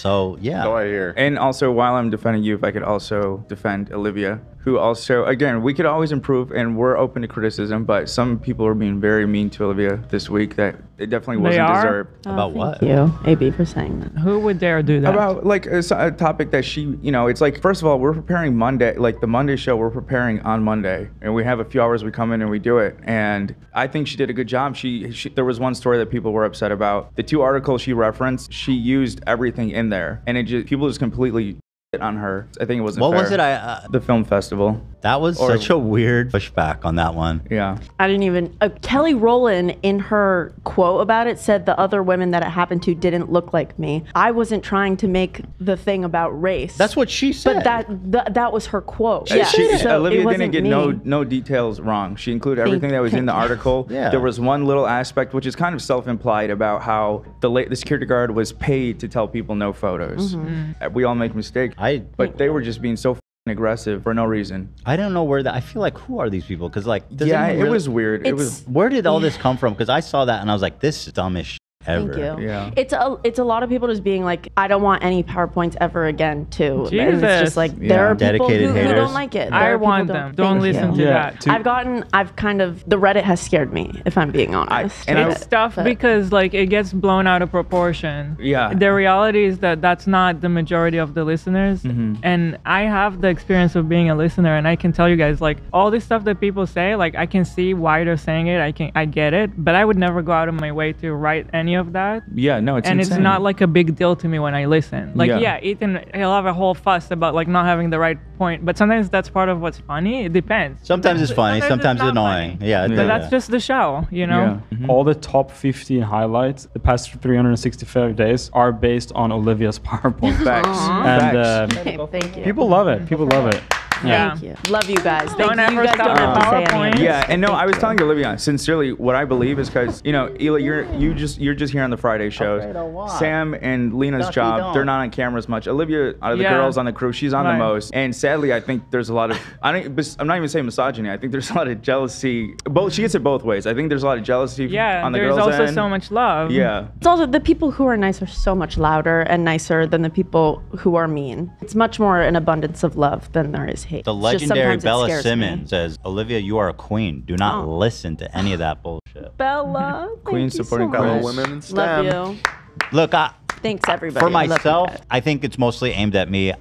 So yeah. So I hear. And also, while I'm defending you, if I could also defend Olivia, who also, again, we could always improve, and we're open to criticism, but some people are being very mean to Olivia this week that it definitely wasn't deserved. About what? Thank you, AB, for saying that. Who would dare do that? About like a topic that she, you know, it's like, first of all, we're preparing Monday, like the Monday show, we're preparing on Monday, and we have a few hours, we come in and we do it. And I think she did a good job. There was one story that people were upset about. The 2 articles she referenced, she used everything in there, and people just completely on her. I think it wasn't What fair. was it? The film festival. That was such a weird pushback on that one. Yeah. I didn't even... Kelly Rowland, in her quote about it, said the other women that it happened to didn't look like me. I wasn't trying to make the thing about race. That's what she said. But that was her quote. So Olivia it didn't get me. no details wrong. She included everything that was in the article. Yeah. There was one little aspect, which is kind of self-implied, about how the security guard was paid to tell people no photos. We all make mistakes. But they were just being so aggressive for no reason. I don't know where that. I feel like, who are these people? Because like, it was weird. Where did all this come from? Because I saw that and I was like, this is dumb as shit ever. Thank you. Yeah. It's a lot of people just being like, I don't want any PowerPoints ever again too. Jesus. And it's just like, there are people Dedicated who haters. don't like it. I want them. Don't listen to that. The Reddit has scared me, if I'm being honest. It's tough because like it gets blown out of proportion. Yeah. The reality is that that's not the majority of the listeners. And I have the experience of being a listener, and I can tell you guys, like, all this stuff that people say, like, I can see why they're saying it. I get it, but I would never go out of my way to write any of that. Yeah, no, it's and insane. it's not like a big deal to me when I listen. Like, Yeah. Ethan, he'll have a whole fuss about like not having the right point, but sometimes that's part of what's funny. It depends. Sometimes it's funny, sometimes it's not annoying. funny. Yeah, But that's just the show, you know? Yeah. All the top 15 highlights the past 365 days are based on Olivia's PowerPoint. Facts. And Thank you. people love it. People love it. Yeah. Thank you. Love you guys. Don't Thank you. ever You guys stop don't have to say PowerPoint. anything. Yeah, and no, I was telling Olivia, sincerely, what I believe is because, you know, Hila, you're just here on the Friday shows. Afraid of what? Sam and Lena's Ducky job, don't. they're not on camera as much. Olivia, out of the Yeah. girls on the crew, she's on the Right. most. And sadly, I think there's a lot of, I'm not even saying misogyny. I think there's a lot of jealousy. She gets it both ways. I think there's a lot of jealousy Yeah, on the there's girls' also end. so much love. Yeah. It's also the people who are nice are so much louder and nicer than the people who are mean. It's much more an abundance of love than there is hate. The It's just legendary sometimes it Bella scares Simmons me. says, Olivia, you are a queen. Do not Oh. listen to any of that bullshit. Bella, thank Queen you supporting so fellow much. women in STEM. Love you. Look, Thanks everybody. for I love you myself, guys. I think it's mostly aimed at me.